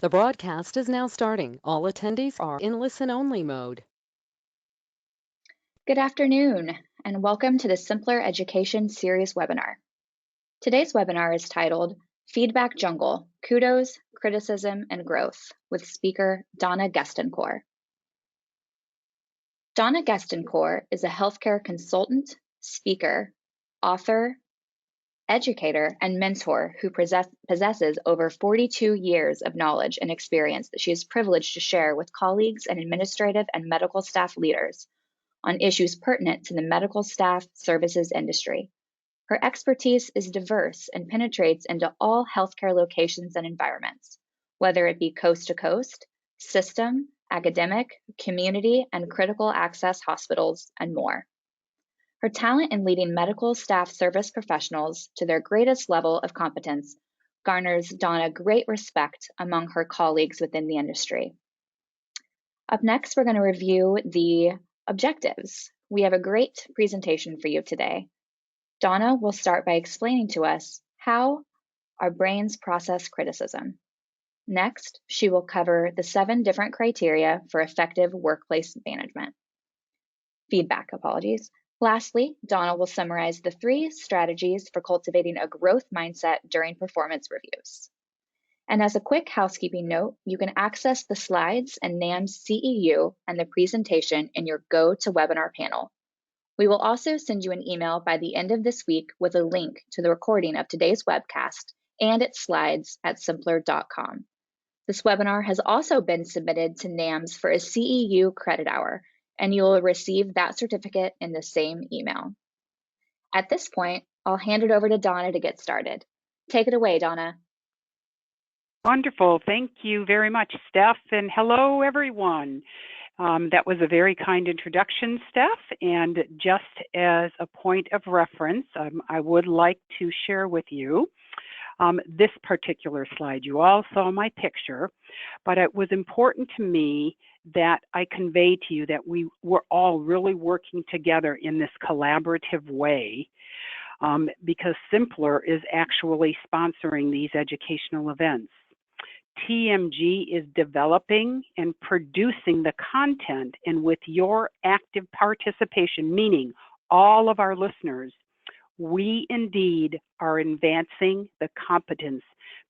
The broadcast is now starting. All attendees are in listen-only mode. Good afternoon, and welcome to the Simpler Education Series webinar. Today's webinar is titled Feedback Jungle, Kudos, Criticism, and Growth with speaker Donna Goestenkors. Donna Goestenkors is a healthcare consultant, speaker, author, educator, and mentor who possesses over 42 years of knowledge and experience that she is privileged to share with colleagues and administrative and medical staff leaders on issues pertinent to the medical staff services industry. Her expertise is diverse and penetrates into all healthcare locations and environments, whether it be coast to coast, system, academic, community, and critical access hospitals, and more. Her talent in leading medical staff service professionals to their greatest level of competence garners Donna great respect among her colleagues within the industry. Up next, we're going to review the objectives. We have a great presentation for you today. Donna will start by explaining to us how our brains process criticism. Next, she will cover the 7 different criteria for effective workplace management. Feedback. Lastly, Donna will summarize the 3 strategies for cultivating a growth mindset during performance reviews. And as a quick housekeeping note, you can access the slides and NAM's CEU and the presentation in your GoToWebinar panel. We will also send you an email by the end of this week with a link to the recording of today's webcast and its slides at simpler.com. This webinar has also been submitted to NAMS for a CEU credit hour, and you will receive that certificate in the same email. At this point, I'll hand it over to Donna to get started. Take it away, Donna. Wonderful. Thank you very much, Steph, and hello, everyone. That was a very kind introduction, Steph, and just as a point of reference, I would like to share with you this particular slide. You all saw my picture, but it was important to me that I convey to you that we were all really working together in this collaborative way because Simpler is actually sponsoring these educational events. TMG is developing and producing the content, and with your active participation, meaning all of our listeners, we indeed are advancing the competence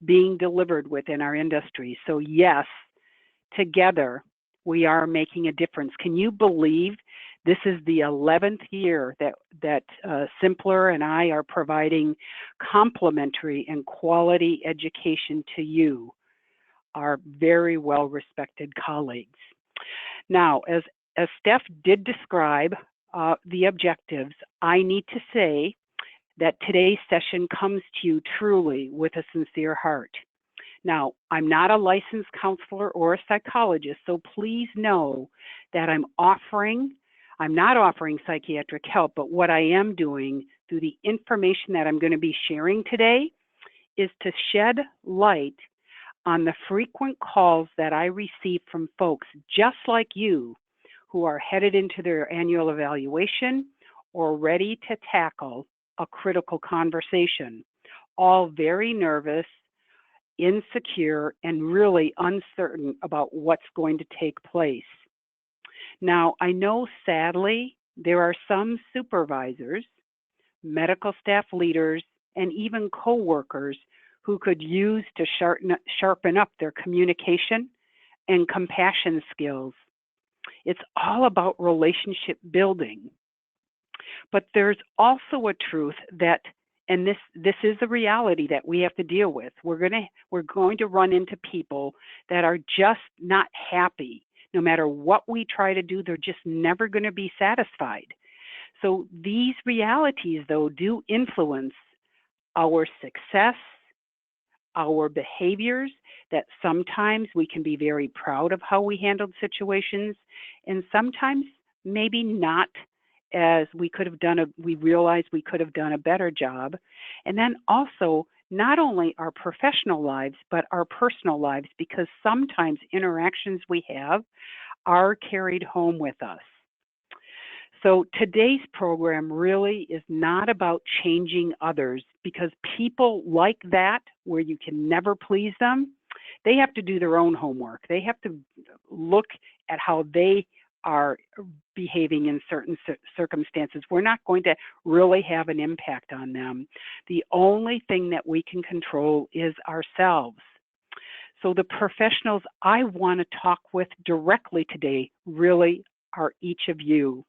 being delivered within our industry. So yes, together we are making a difference. Can you believe this is the 11th year that Simpler and I are providing complimentary and quality education to you, our very well-respected colleagues. Now, as Steph did describe the objectives, I need to say that today's session comes to you truly with a sincere heart. Now, I'm not a licensed counselor or a psychologist, so please know that I'm not offering psychiatric help, but what I am doing through the information that I'm going to be sharing today is to shed light on the frequent calls that I receive from folks just like you who are headed into their annual evaluation or ready to tackle a critical conversation, all very nervous, insecure, and really uncertain about what's going to take place. Now, I know sadly there are some supervisors, medical staff leaders, and even coworkers who could use to sharpen up their communication and compassion skills. It's all about relationship building. But there's also a truth that, and this is a reality that we have to deal with. We're going to run into people that are just not happy. No matter what we try to do, they're just never going to be satisfied. So these realities, though, do influence our success, our behaviors, that sometimes we can be very proud of how we handled situations, and sometimes maybe not as we realize we could have done a better job. And then also, not only our professional lives, but our personal lives, because sometimes interactions we have are carried home with us. So today's program really is not about changing others, because people like that, where you can never please them, They have to do their own homework. They have to look at how they are behaving in certain circumstances. We're not going to really have an impact on them. The only thing that we can control is ourselves. So the professionals I want to talk with directly today really are each of you.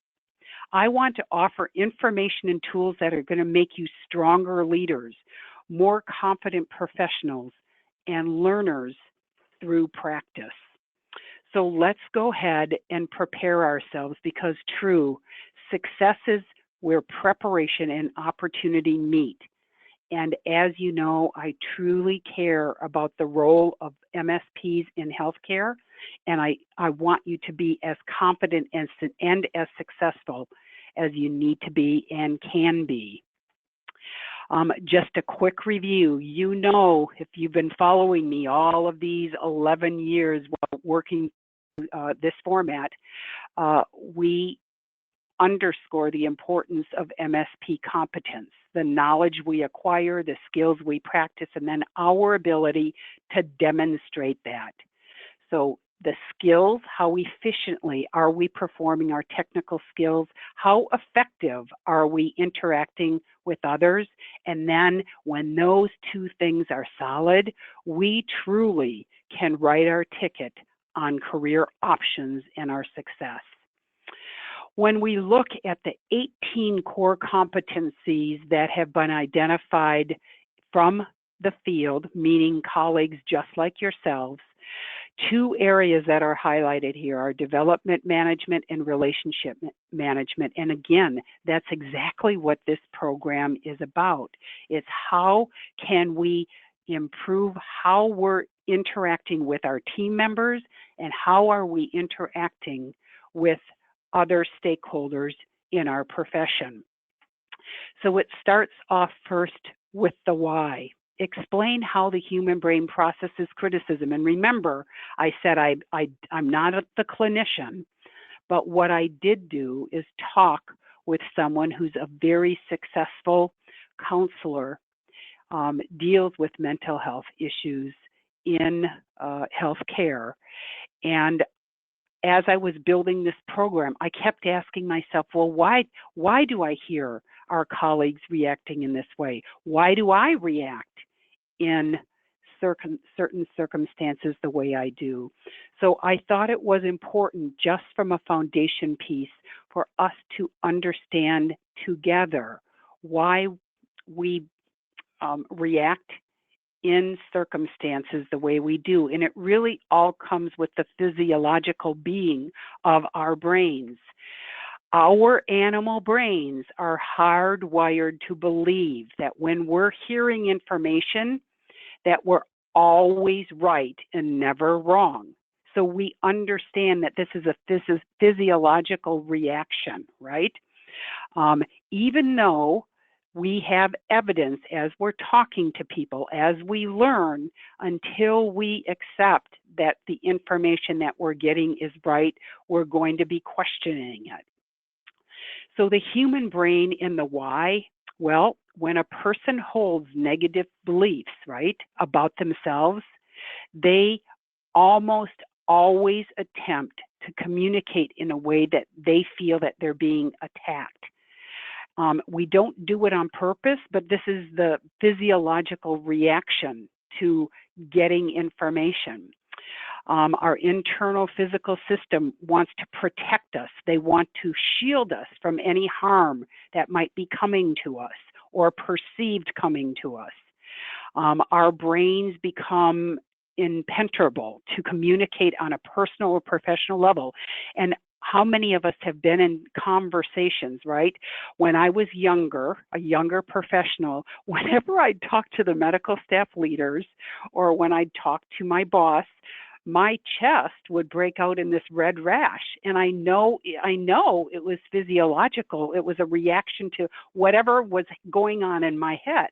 I want to offer information and tools that are going to make you stronger leaders, more confident professionals, and learners through practice. So let's go ahead and prepare ourselves, because true, success is where preparation and opportunity meet. And as you know, I truly care about the role of MSPs in healthcare, and I want you to be as confident and as successful as you need to be and can be. Just a quick review. You know, if you've been following me all of these 11 years while working this format, we underscore the importance of MSP competence, the knowledge we acquire, the skills we practice, and then our ability to demonstrate that. So the skills, how efficiently are we performing our technical skills? How effective are we interacting with others? And then when those two things are solid, we truly can write our ticket on career options and our success. When we look at the 18 core competencies that have been identified from the field, meaning colleagues just like yourselves, two areas that are highlighted here are development management and relationship management. And again, that's exactly what this program is about. It's how can we improve how we're interacting with our team members and how are we interacting with other stakeholders in our profession. So it starts off first with the why. Explain how the human brain processes criticism. And remember, I said I'm not the clinician, but what I did do is talk with someone who's a very successful counselor, deals with mental health issues in healthcare. And as I was building this program, I kept asking myself, well, why do I hear our colleagues reacting in this way? Why do I react in certain circumstances the way I do? So I thought it was important, just from a foundation piece, for us to understand together why we react in circumstances the way we do. And it really all comes with the physiological being of our brains. Our animal brains are hardwired to believe that when we're hearing information, that we're always right and never wrong. So we understand that this is a physiological reaction, right? Even though we have evidence as we're talking to people, as we learn, until we accept that the information that we're getting is right, we're going to be questioning it. So the human brain in the why, well, when a person holds negative beliefs, right, about themselves, they almost always attempt to communicate in a way that they feel that they're being attacked. We don't do it on purpose, but this is the physiological reaction to getting information. Our internal physical system wants to protect us. They want to shield us from any harm that might be coming to us or perceived coming to us. Our brains become impenetrable to communicate on a personal or professional level. And how many of us have been in conversations, right? When I was younger, a younger professional, whenever I'd talk to the medical staff leaders or when I'd talk to my boss, my chest would break out in this red rash. And I know it was physiological. It was a reaction to whatever was going on in my head.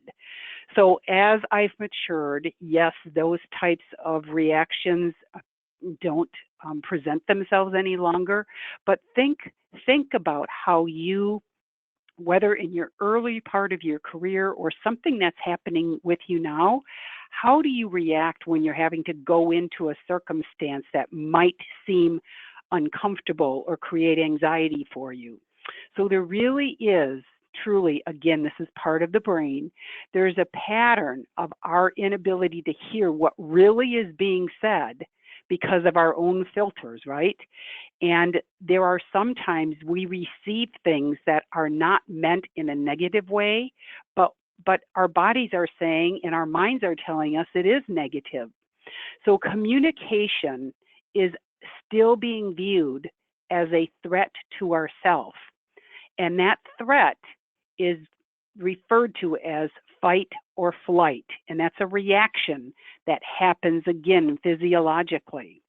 So as I've matured, yes, those types of reactions don't present themselves any longer, but think about how you, whether in your early part of your career or something that's happening with you now, How do you react when you're having to go into a circumstance that might seem uncomfortable or create anxiety for you? So there really is truly, again, this is part of the brain. There's a pattern of our inability to hear what really is being said because of our own filters, right? And there are sometimes we receive things that are not meant in a negative way, but our bodies are saying and our minds are telling us it is negative. So communication is still being viewed as a threat to ourself. And that threat is referred to as fight or flight. And that's a reaction that happens again physiologically.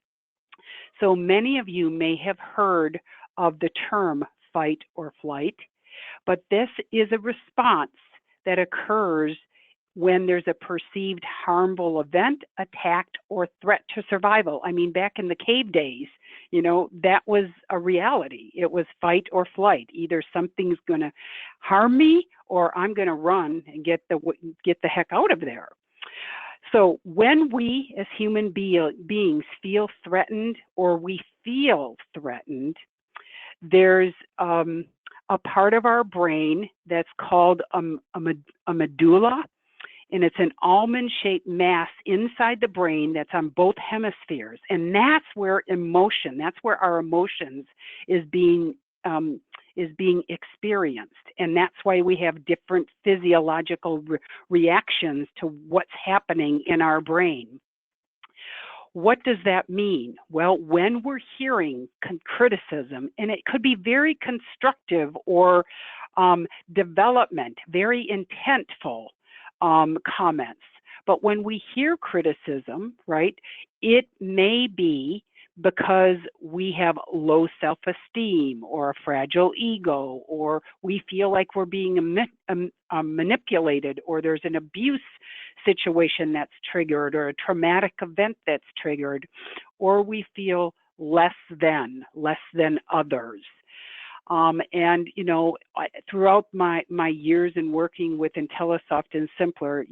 So many of you may have heard of the term fight or flight, but this is a response that occurs when there's a perceived harmful event, attack, or threat to survival. I mean, back in the cave days, that was a reality. It was fight or flight. Either something's going to harm me or I'm going to run and get the heck out of there. So when we as human beings feel threatened or we feel threatened, there's a part of our brain that's called a medulla, and it's an almond-shaped mass inside the brain that's on both hemispheres. And that's where our emotions is being experienced. And that's why we have different physiological reactions to what's happening in our brain. What does that mean? Well, when we're hearing criticism, and it could be very constructive or development, very intentful comments. But when we hear criticism, right, it may be because we have low self-esteem or a fragile ego, or we feel like we're being manipulated, or there's an abuse situation that's triggered, or a traumatic event that's triggered, or we feel less than others. And, throughout my years in working with IntelliSoft and Simpler,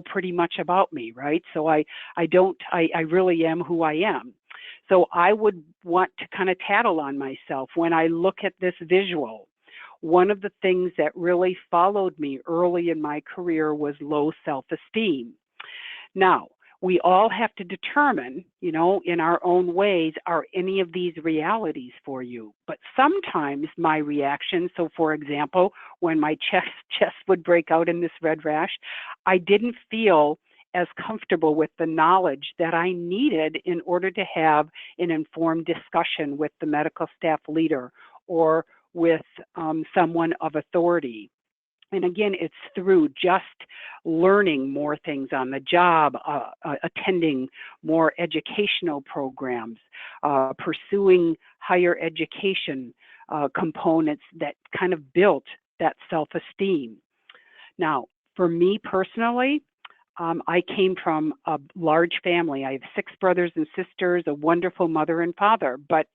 pretty much about me, right? So I really am who I am. So I would want to kind of tattle on myself when I look at this visual. One of the things that really followed me early in my career was low self-esteem. Now, we all have to determine, in our own ways, are any of these realities for you? But sometimes my reaction, so for example, when my chest would break out in this red rash, I didn't feel as comfortable with the knowledge that I needed in order to have an informed discussion with the medical staff leader or with someone of authority. And again, it's through just learning more things on the job, attending more educational programs, pursuing higher education components that kind of built that self-esteem. Now, for me personally, I came from a large family. I have 6 brothers and sisters, a wonderful mother and father. But,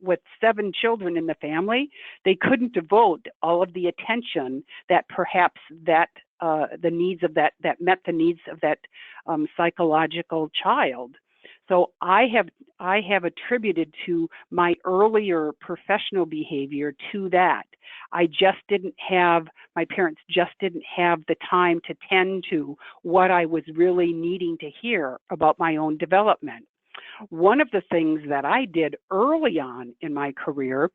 with 7 children in the family, they couldn't devote all of the attention that perhaps that the needs of that met the needs of that psychological child. So I have attributed to my earlier professional behavior to that. My parents just didn't have the time to tend to what I was really needing to hear about my own development. One of the things that I did early on in my career,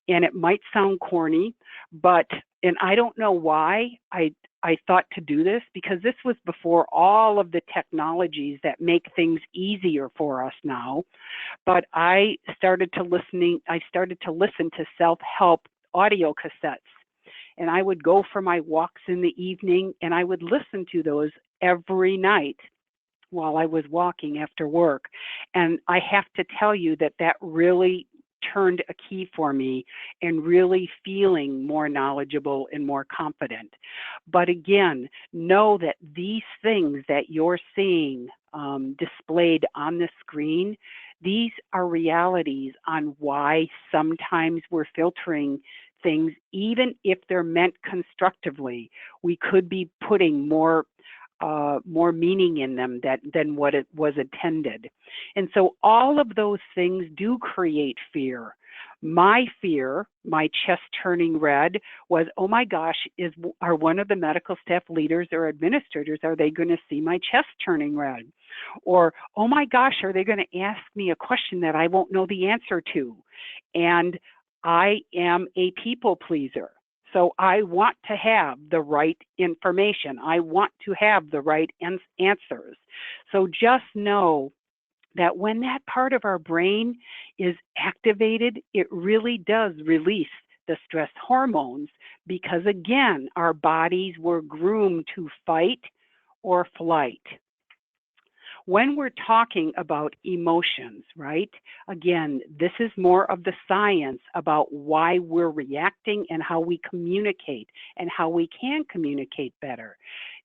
and it might sound corny, and I don't know why I thought to do this, because this was before all of the technologies that make things easier for us now. But I started to listen to self-help audio cassettes. And I would go for my walks in the evening, and I would listen to those every night while I was walking after work. And I have to tell you that really turned a key for me in really feeling more knowledgeable and more confident. But again, know that these things that you're seeing displayed on the screen, these are realities on why sometimes we're filtering things, even if they're meant constructively. We could be putting more more meaning in them than what it was intended. And so all of those things do create fear. My fear, my chest turning red, was, oh my gosh, are one of the medical staff leaders or administrators, are they going to see my chest turning red? Or, oh my gosh, are they going to ask me a question that I won't know the answer to? And I am a people pleaser. So I want to have the right information. I want to have the right answers. So just know that when that part of our brain is activated, it really does release the stress hormones, because again, our bodies were groomed to fight or flight. When we're talking about emotions, right? Again, this is more of the science about why we're reacting and how we communicate and how we can communicate better.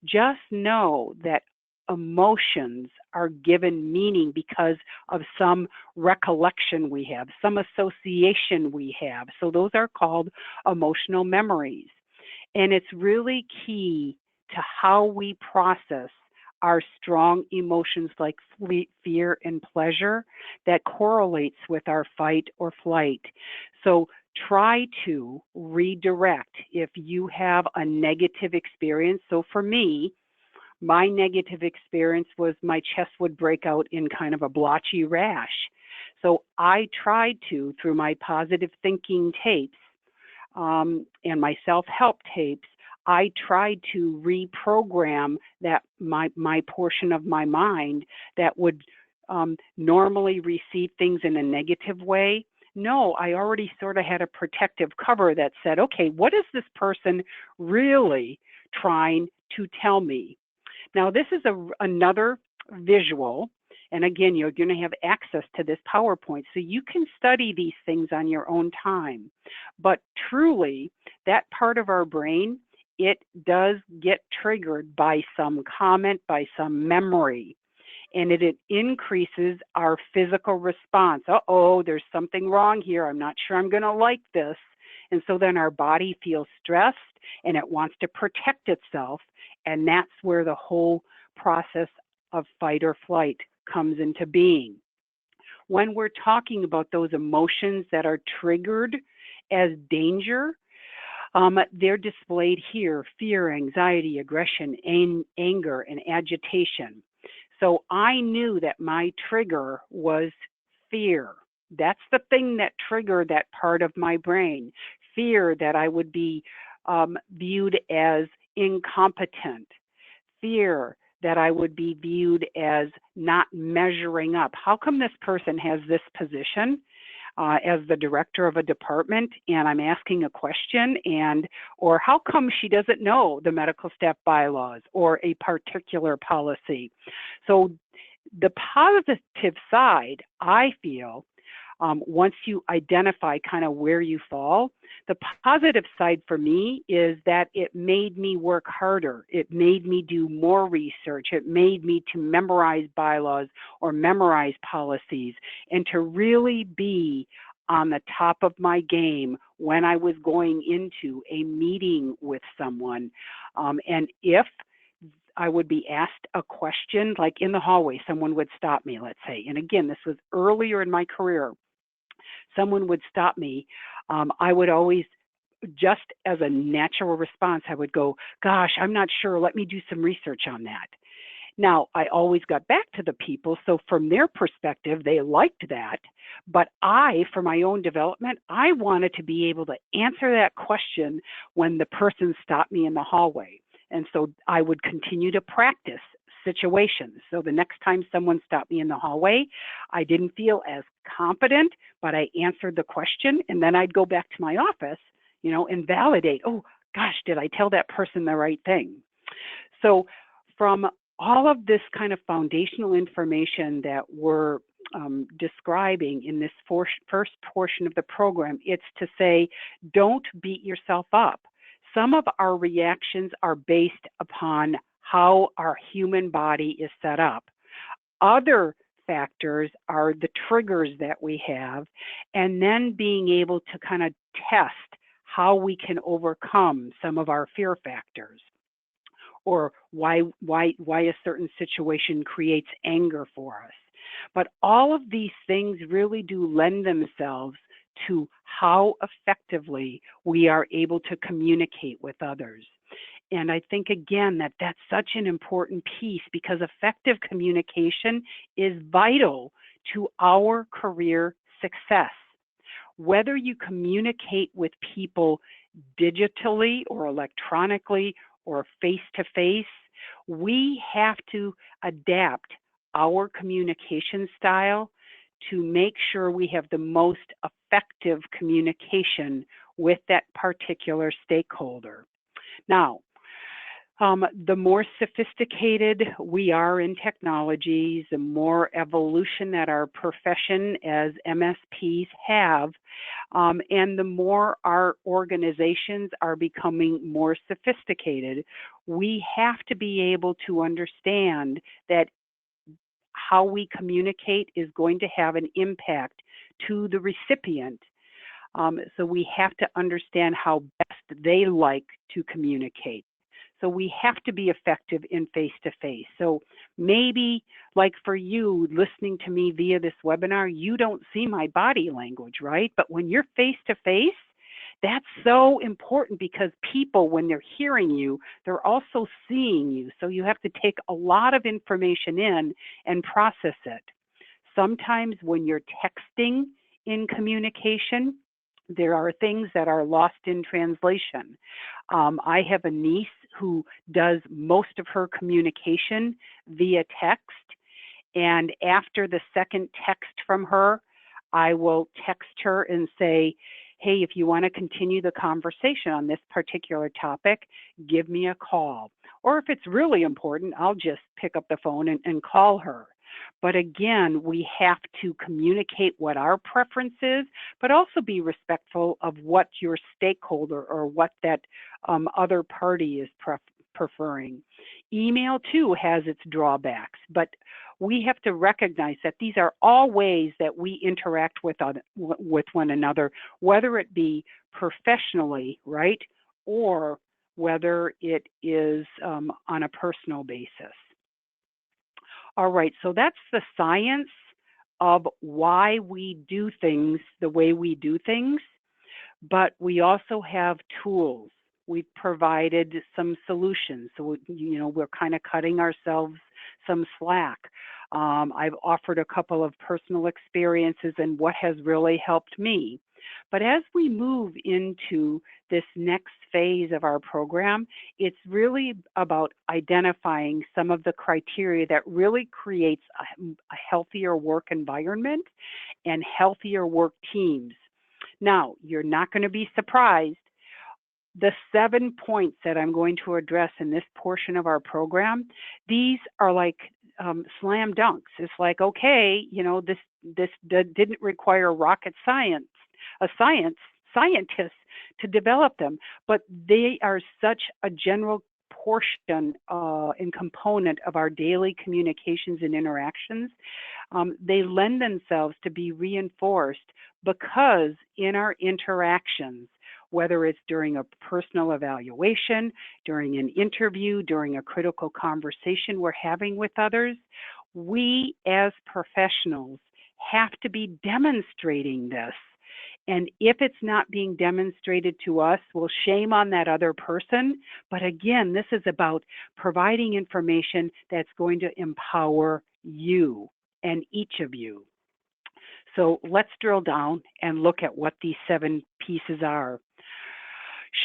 Just know that emotions are given meaning because of some recollection we have, some association we have. So those are called emotional memories. And it's really key to how we process our strong emotions like fear and pleasure that correlates with our fight or flight. So try to redirect if you have a negative experience. So for me, my negative experience was my chest would break out in kind of a blotchy rash. So I tried to, through my positive thinking tapes and my self-help tapes, I tried to reprogram that my portion of my mind that would normally receive things in a negative way. No, I already sort of had a protective cover that said, okay, what is this person really trying to tell me? Now, this is another visual. And again, you're going to have access to this PowerPoint, so you can study these things on your own time. But truly, that part of our brain, it does get triggered by some comment, by some memory, and it increases our physical response. Uh-oh, there's something wrong here. I'm not sure I'm going to like this. And so then our body feels stressed and it wants to protect itself. And that's where the whole process of fight or flight comes into being. When we're talking about those emotions that are triggered as danger, they're displayed here: fear, anxiety, aggression, anger, and agitation. So I knew that my trigger was fear. That's the thing that triggered that part of my brain. Fear that I would be viewed as incompetent. Fear that I would be viewed as not measuring up. How come this person has this position as the director of a department and I'm asking a question, or how come she doesn't know the medical staff bylaws or a particular policy? So the positive side, I feel, once you identify kind of where you fall, the positive side for me is that it made me work harder. It made me do more research. It made me to memorize bylaws or memorize policies and to really be on the top of my game when I was going into a meeting with someone. And if I would be asked a question, like in the hallway, someone would stop me, let's say. And again, this was earlier in my career. Someone would stop me. I would always, just as a natural response, I would go, gosh, I'm not sure. Let me do some research on that. Now, I always got back to the people. So from their perspective, they liked that. But for my own development, I wanted to be able to answer that question when the person stopped me in the hallway. And so I would continue to practice situations. So the next time someone stopped me in the hallway, I didn't feel as confident, but I answered the question, and then I'd go back to my office, and validate, oh gosh, did I tell that person the right thing? So from all of this kind of foundational information that we're describing in this first portion of the program, it's to say, don't beat yourself up. Some of our reactions are based upon how our human body is set up. Other factors are the triggers that we have, and then being able to kind of test how we can overcome some of our fear factors. or why a certain situation creates anger for us. But all of these things really do lend themselves to how effectively we are able to communicate with others. And I think, again, that that's such an important piece, because effective communication is vital to our career success. Whether you communicate with people digitally or electronically or face to face, we have to adapt our communication style to make sure we have the most effective communication with that particular stakeholder. Now, the more sophisticated we are in technologies, the more evolution that our profession as MSPs have, and the more our organizations are becoming more sophisticated, we have to be able to understand that how we communicate is going to have an impact to the recipient. So we have to understand how best they like to communicate. So we have to be effective in face-to-face. So maybe, like for you listening to me via this webinar, you don't see my body language, right? But when you're face-to-face, that's so important, because people, when they're hearing you, they're also seeing you. So you have to take a lot of information in and process it. Sometimes when you're texting in communication, there are things that are lost in translation. I have a niece who does most of her communication via text. And after the second text from her, I will text her and say, hey, if you want to continue the conversation on this particular topic, give me a call. Or if it's really important, I'll just pick up the phone and call her. But again, we have to communicate what our preference is, but also be respectful of what your stakeholder or what that other party is preferring. Email too has its drawbacks, but we have to recognize that these are all ways that we interact with one another, whether it be professionally, right, or whether it is on a personal basis. All right, so that's the science of why we do things the way we do things, but we also have tools. We've provided some solutions. So, we're kind of cutting ourselves some slack. I've offered a couple of personal experiences and what has really helped me. But as we move into this next phase of our program, it's really about identifying some of the criteria that really creates a healthier work environment and healthier work teams. Now, you're not going to be surprised. The 7 points that I'm going to address in this portion of our program, these are like slam dunks. It's like, okay, this didn't require rocket science, scientists to develop them, but they are such a general portion and component of our daily communications and interactions. They lend themselves to be reinforced because in our interactions, whether it's during a personal evaluation, during an interview, during a critical conversation we're having with others, we as professionals have to be demonstrating this. And if it's not being demonstrated to us, well, shame on that other person. But again, this is about providing information that's going to empower you and each of you. So let's drill down and look at what these 7 pieces are.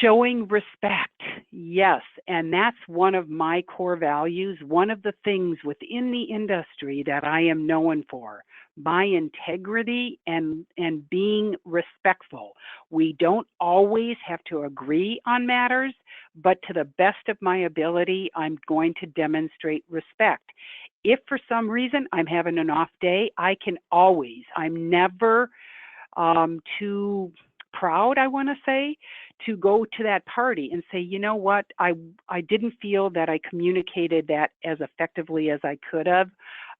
Showing respect, yes, and that's one of my core values, one of the things within the industry that I am known for, my integrity and being respectful. We don't always have to agree on matters, but to the best of my ability, I'm going to demonstrate respect. If for some reason I'm having an off day, I'm never too proud, I want to say, to go to that party and say, you know what, I didn't feel that I communicated that as effectively as I could have.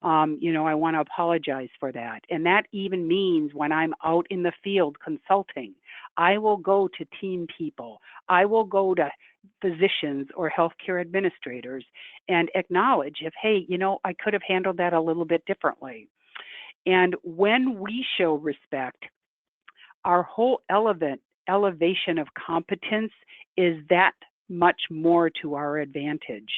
I want to apologize for that. And that even means when I'm out in the field consulting, I will go to team people. I will go to physicians or healthcare administrators and acknowledge if, hey, I could have handled that a little bit differently. And when we show respect, our whole elevation of competence is that much more to our advantage.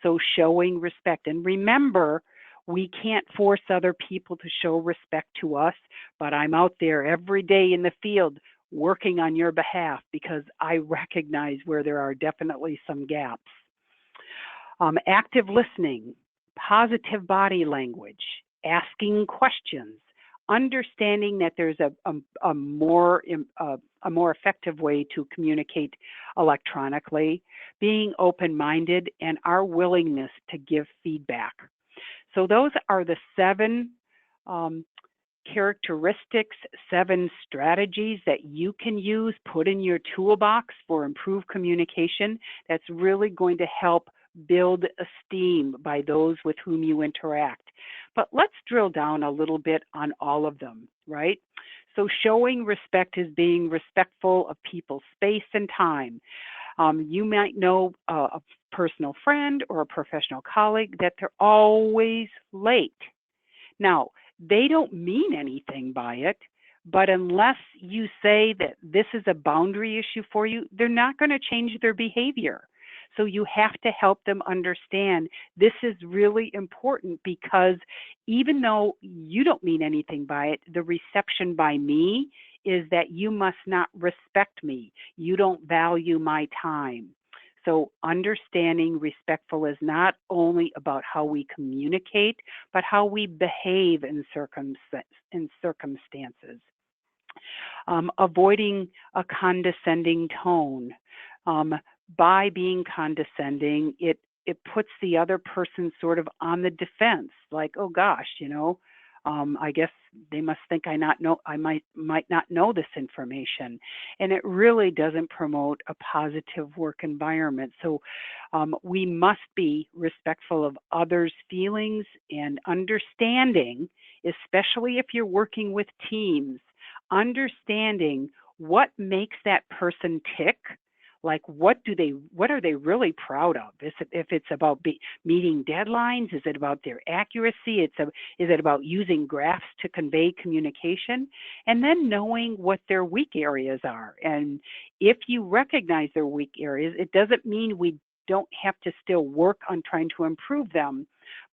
So showing respect. And remember, we can't force other people to show respect to us, but I'm out there every day in the field working on your behalf because I recognize where there are definitely some gaps. Active listening, positive body language, asking questions, understanding that there's a more effective way to communicate electronically, being open-minded, and our willingness to give feedback. So those are the 7 characteristics, 7 strategies that you can use, put in your toolbox for improved communication that's really going to help build esteem by those with whom you interact. But let's drill down a little bit on all of them, right? So showing respect is being respectful of people's space and time. You might know a personal friend or a professional colleague that they're always late. Now, they don't mean anything by it, but unless you say that this is a boundary issue for you, they're not going to change their behavior. So you have to help them understand this is really important because even though you don't mean anything by it, the reception by me is that you must not respect me. You don't value my time. So understanding respectful is not only about how we communicate, but how we behave in circumstances. Avoiding a condescending tone. By being condescending, it puts the other person sort of on the defense, like, oh gosh, I guess they must think I might not know this information. And it really doesn't promote a positive work environment. So we must be respectful of others' feelings and understanding, especially if you're working with teams, understanding what makes that person tick. Like what are they really proud of? If it's about meeting deadlines, is it about their accuracy? Is it about using graphs to convey communication? And then knowing what their weak areas are. And if you recognize their weak areas, it doesn't mean we don't have to still work on trying to improve them,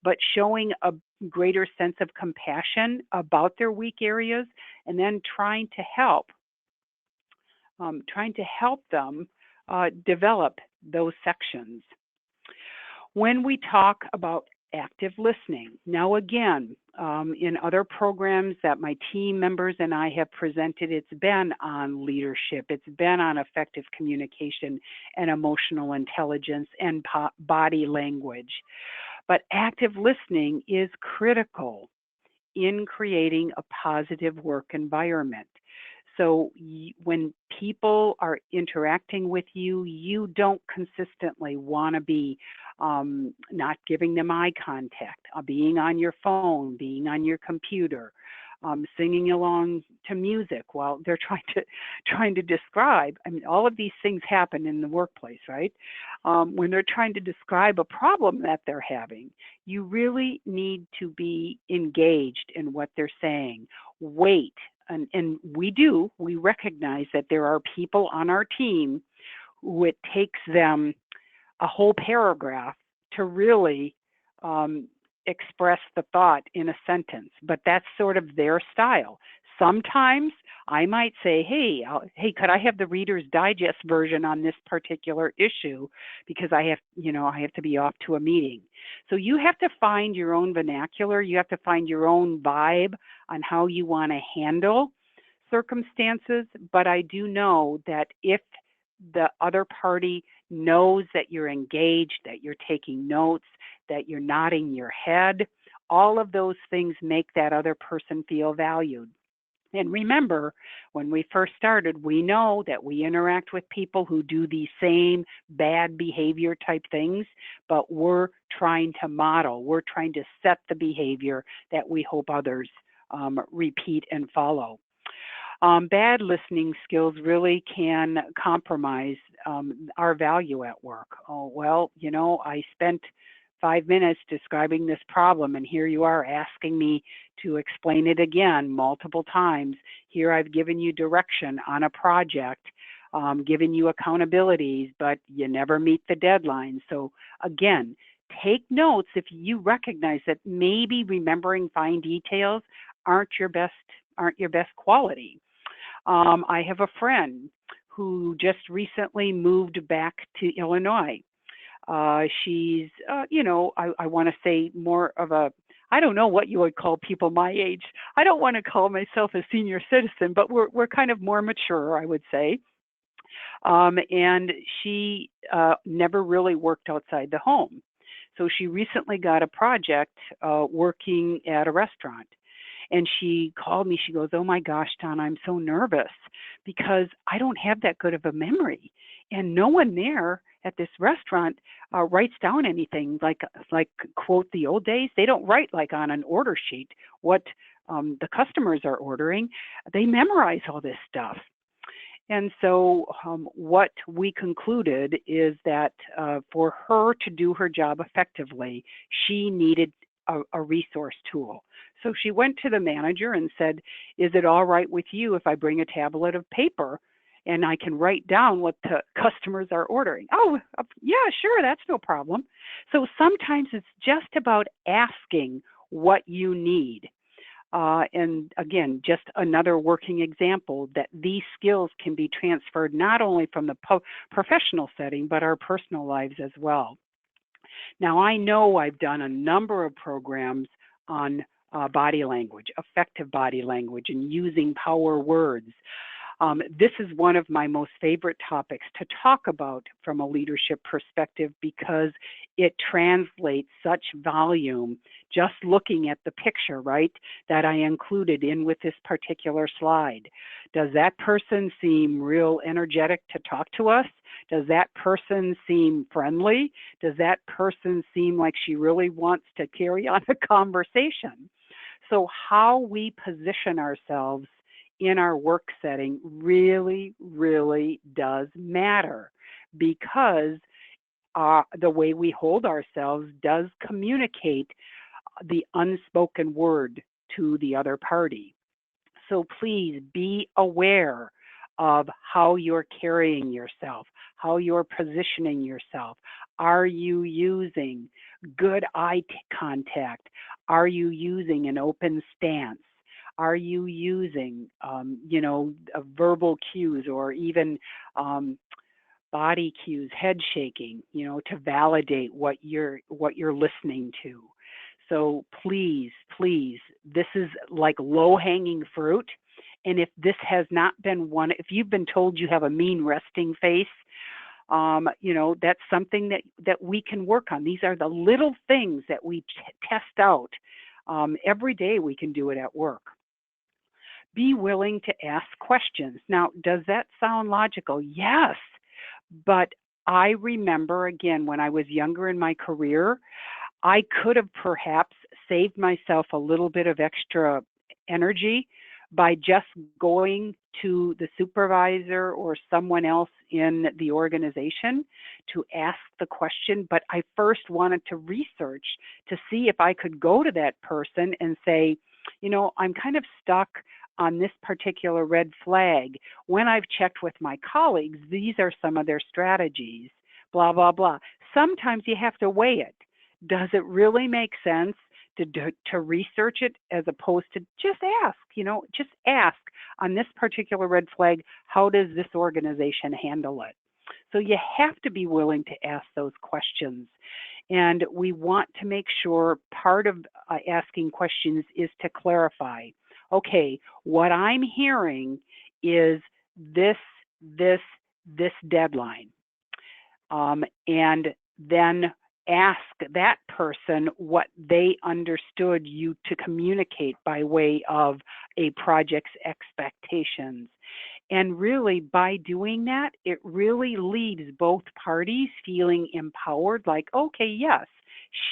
but showing a greater sense of compassion about their weak areas and then trying to help them develop those sections. When we talk about active listening, now again, in other programs that my team members and I have presented, it's been on leadership, it's been on effective communication and emotional intelligence and body language. But active listening is critical in creating a positive work environment. So when people are interacting with you, you don't consistently want to be not giving them eye contact, being on your phone, being on your computer, singing along to music while they're trying to describe. I mean, all of these things happen in the workplace, right? When they're trying to describe a problem that they're having, you really need to be engaged in what they're saying. Wait. And we recognize that there are people on our team who it takes them a whole paragraph to really express the thought in a sentence, but that's sort of their style. Sometimes I might say, hey, could I have the Reader's Digest version on this particular issue because I have to be off to a meeting. So you have to find your own vernacular. You have to find your own vibe on how you want to handle circumstances. But I do know that if the other party knows that you're engaged, that you're taking notes, that you're nodding your head, all of those things make that other person feel valued. And remember, when we first started, we know that we interact with people who do the same bad behavior type things, but we're trying to model, we're trying to set the behavior that we hope others repeat and follow. Bad listening skills really can compromise our value at work. Oh, well, I spent 5 minutes describing this problem, and here you are asking me to explain it again multiple times. Here I've given you direction on a project, given you accountabilities, but you never meet the deadline. So again, take notes if you recognize that maybe remembering fine details aren't your best quality. I have a friend who just recently moved back to Illinois. She's, I want to say more of a, I don't know what you would call people my age. I don't want to call myself a senior citizen, but we're kind of more mature, I would say. And she never really worked outside the home. So she recently got a project working at a restaurant. And she called me. She goes, "Oh my gosh, Donna, I'm so nervous because I don't have that good of a memory. And no one there at this restaurant writes down anything like quote the old days. They don't write like on an order sheet what the customers are ordering. They memorize all this stuff." And so what we concluded is that for her to do her job effectively, she needed a resource tool. So she went to the manager and said, "Is it all right with you if I bring a tablet of paper and I can write down what the customers are ordering?" "Oh, yeah, sure, that's no problem." So sometimes it's just about asking what you need. And again, just another working example that these skills can be transferred not only from the professional setting, but our personal lives as well. Now, I know I've done a number of programs on body language, effective body language, and using power words. This is one of my most favorite topics to talk about from a leadership perspective because it translates such volume just looking at the picture, right, that I included in with this particular slide. Does that person seem real energetic to talk to us? Does that person seem friendly? Does that person seem like she really wants to carry on a conversation? So how we position ourselves in our work setting really, really does matter because the way we hold ourselves does communicate the unspoken word to the other party. So please be aware of how you're carrying yourself, how you're positioning yourself. Are you using good eye contact? Are you using an open stance? Are you using, verbal cues or even body cues, head shaking, to validate what you're listening to? So please, this is like low-hanging fruit. And if this has not been one, if you've been told you have a mean resting face, that's something that we can work on. These are the little things that we test out. Every day we can do it at work. Be willing to ask questions. Now, does that sound logical? Yes. But I remember, again, when I was younger in my career, I could have perhaps saved myself a little bit of extra energy by just going to the supervisor or someone else in the organization to ask the question. But I first wanted to research to see if I could go to that person and say, I'm kind of stuck on this particular red flag. When I've checked with my colleagues, these are some of their strategies, blah, blah, blah. Sometimes you have to weigh it. Does it really make sense to research it as opposed to just ask, just ask on this particular red flag, how does this organization handle it? So you have to be willing to ask those questions. And we want to make sure part of asking questions is to clarify, okay, what I'm hearing is this deadline. And then ask that person what they understood you to communicate by way of a project's expectations. And really, by doing that, it really leaves both parties feeling empowered, like, okay, yes,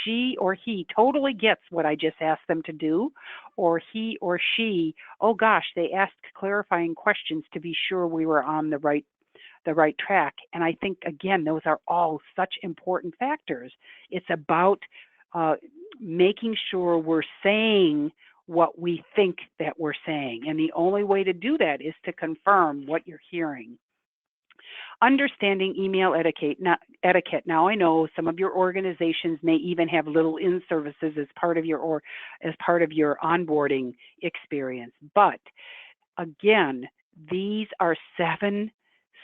she or he totally gets what I just asked them to do, or he or she, oh gosh, they asked clarifying questions to be sure we were on the right track. And I think, again, those are all such important factors. It's about making sure we're saying what we think that we're saying. And the only way to do that is to confirm what you're hearing. Understanding email etiquette. Now, I know some of your organizations may even have little in-services as part of your onboarding experience. But again, these are 7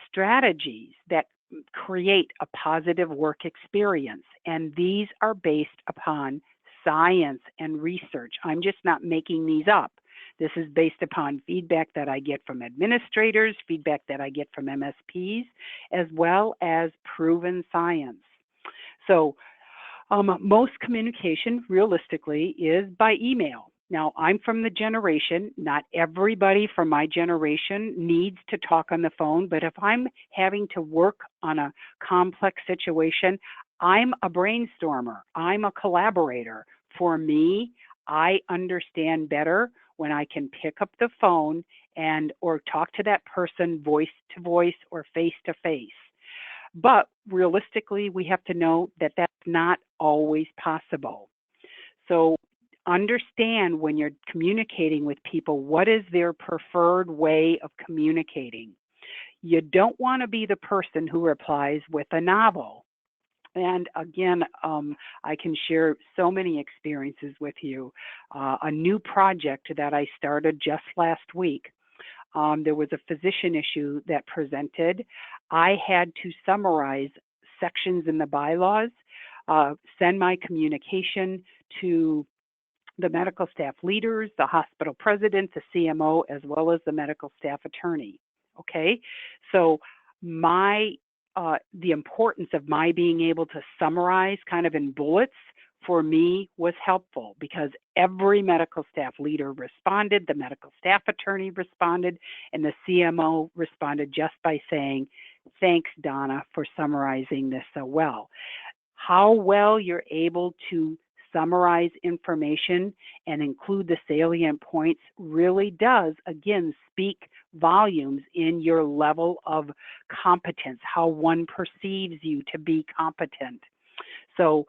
strategies that create a positive work experience, and these are based upon science and research. I'm just not making these up. This is based upon feedback that I get from administrators, feedback that I get from MSPs, as well as proven science. So most communication, realistically, is by email. Now, I'm from the generation, not everybody from my generation needs to talk on the phone, but if I'm having to work on a complex situation, I'm a brainstormer, I'm a collaborator. For me, I understand better when I can pick up the phone or talk to that person voice to voice or face to face. But realistically, we have to know that that's not always possible. So understand when you're communicating with people, what is their preferred way of communicating. You don't want to be the person who replies with a novel. And again, I can share so many experiences with you. A new project that I started just last week. There was a physician issue that presented. I had to summarize sections in the bylaws, send my communication to the medical staff leaders, the hospital president, the CMO, as well as the medical staff attorney. Okay, so the importance of my being able to summarize kind of in bullets for me was helpful because every medical staff leader responded, the medical staff attorney responded, and the CMO responded just by saying, "Thanks, Donna, for summarizing this so well." How well you're able to summarize information and include the salient points really does, again, speak volumes in your level of competence, how one perceives you to be competent. So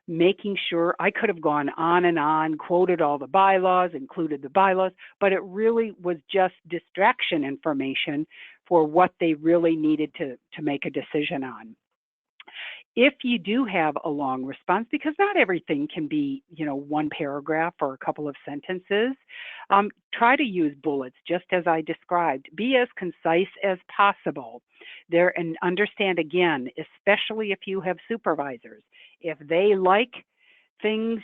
making sure, I could have gone on and on, quoted all the bylaws, included the bylaws, but it really was just distraction information for what they really needed to make a decision on. If you do have a long response, because not everything can be, one paragraph or a couple of sentences, try to use bullets, just as I described. Be as concise as possible. And understand, again, especially if you have supervisors, if they like things,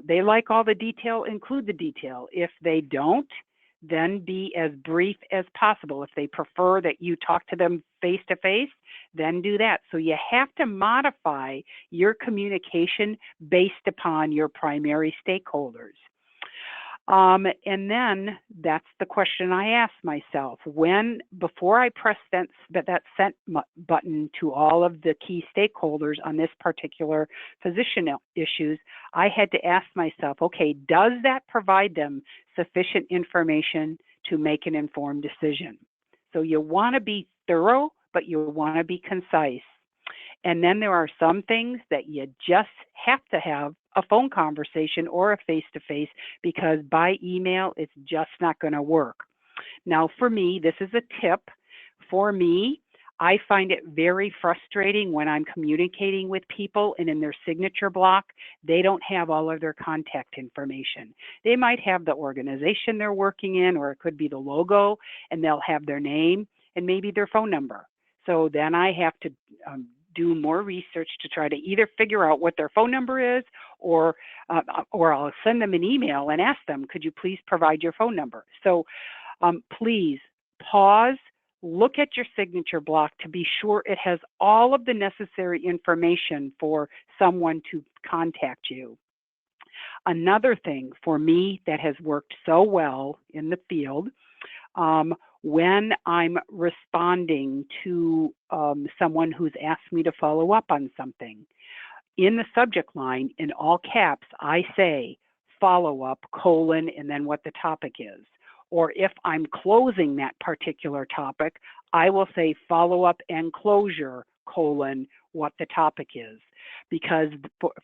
they like all the detail, include the detail. If they don't, then be as brief as possible. If they prefer that you talk to them face to face, then do that. So you have to modify your communication based upon your primary stakeholders. And then that's the question I ask myself. Before I press that sent button to all of the key stakeholders on this particular physician issues, I had to ask myself, okay, does that provide them sufficient information to make an informed decision? So you want to be thorough, but you want to be concise. And then there are some things that you just have to have a phone conversation or a face-to-face because by email, it's just not going to work. Now, for me, this is a tip. For me, I find it very frustrating when I'm communicating with people and in their signature block, they don't have all of their contact information. They might have the organization they're working in, or it could be the logo, and they'll have their name and maybe their phone number. So then I have to do more research to try to either figure out what their phone number is, or I'll send them an email and ask them, could you please provide your phone number? So please pause, look at your signature block to be sure it has all of the necessary information for someone to contact you. Another thing for me that has worked so well in the field, when I'm responding to someone who's asked me to follow up on something, in the subject line, in all caps, I say follow-up, colon, and then what the topic is. Or if I'm closing that particular topic, I will say follow-up and closure, colon, what the topic is. Because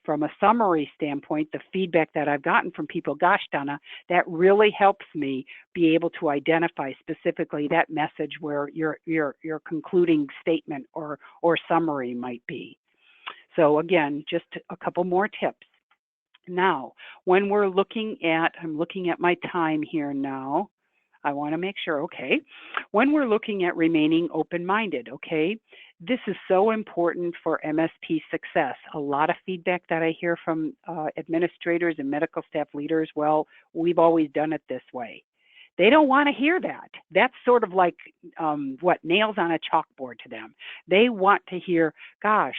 from a summary standpoint, the feedback that I've gotten from people, gosh, Donna, that really helps me be able to identify specifically that message where your concluding statement or summary might be. So again, just a couple more tips. Now, when we're looking at, I'm looking at my time here now. I want to make sure, okay, when we're looking at remaining open-minded, okay, this is so important for MSP success. A lot of feedback that I hear from administrators and medical staff leaders, well, we've always done it this way. They don't want to hear that. That's sort of like nails on a chalkboard to them. They want to hear, gosh,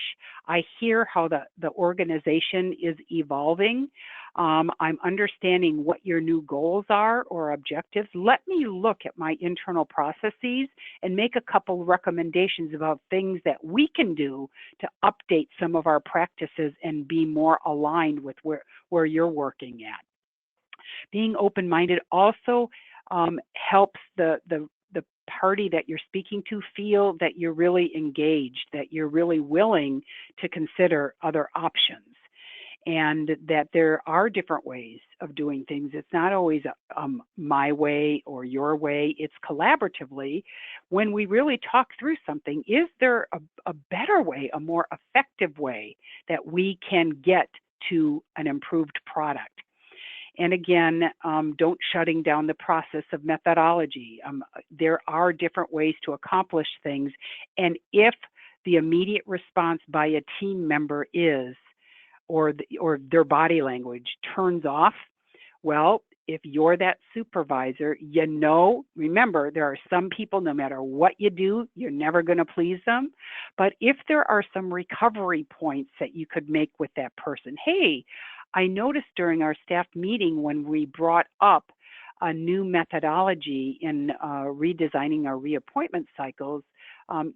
I hear how the organization is evolving. I'm understanding what your new goals are or objectives. Let me look at my internal processes and make a couple recommendations about things that we can do to update some of our practices and be more aligned with where you're working at. Being open-minded also helps the party that you're speaking to feel that you're really engaged, that you're really willing to consider other options, and that there are different ways of doing things. It's not always my way or your way. It's collaboratively. When we really talk through something, is there a better way, a more effective way that we can get to an improved product? And again, don't shutting down the process of methodology. There are different ways to accomplish things. And if the immediate response by a team member is, or their body language turns off, well, if you're that supervisor, you know, remember, there are some people, no matter what you do, you're never going to please them. But if there are some recovery points that you could make with that person, hey, I noticed during our staff meeting when we brought up a new methodology in redesigning our reappointment cycles,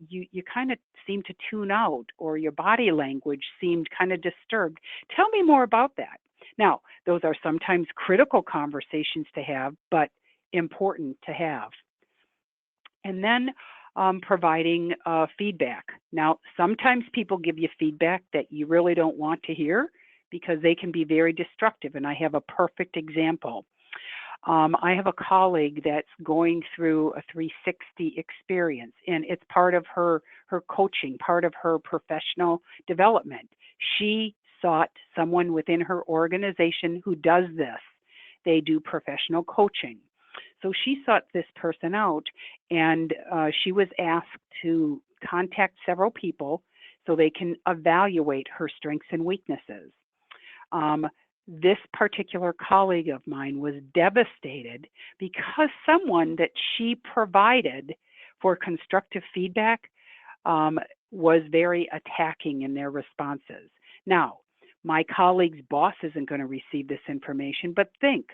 you kind of seemed to tune out, or your body language seemed kind of disturbed. Tell me more about that. Now, those are sometimes critical conversations to have, but important to have. And then providing feedback. Now, sometimes people give you feedback that you really don't want to hear because they can be very destructive, and I have a perfect example. I have a colleague that's going through a 360 experience, and it's part of her coaching, part of her professional development. She sought someone within her organization who does this. They do professional coaching. So she sought this person out, and she was asked to contact several people so they can evaluate her strengths and weaknesses. This particular colleague of mine was devastated because someone that she provided for constructive feedback was very attacking in their responses. Now, my colleague's boss isn't going to receive this information, but think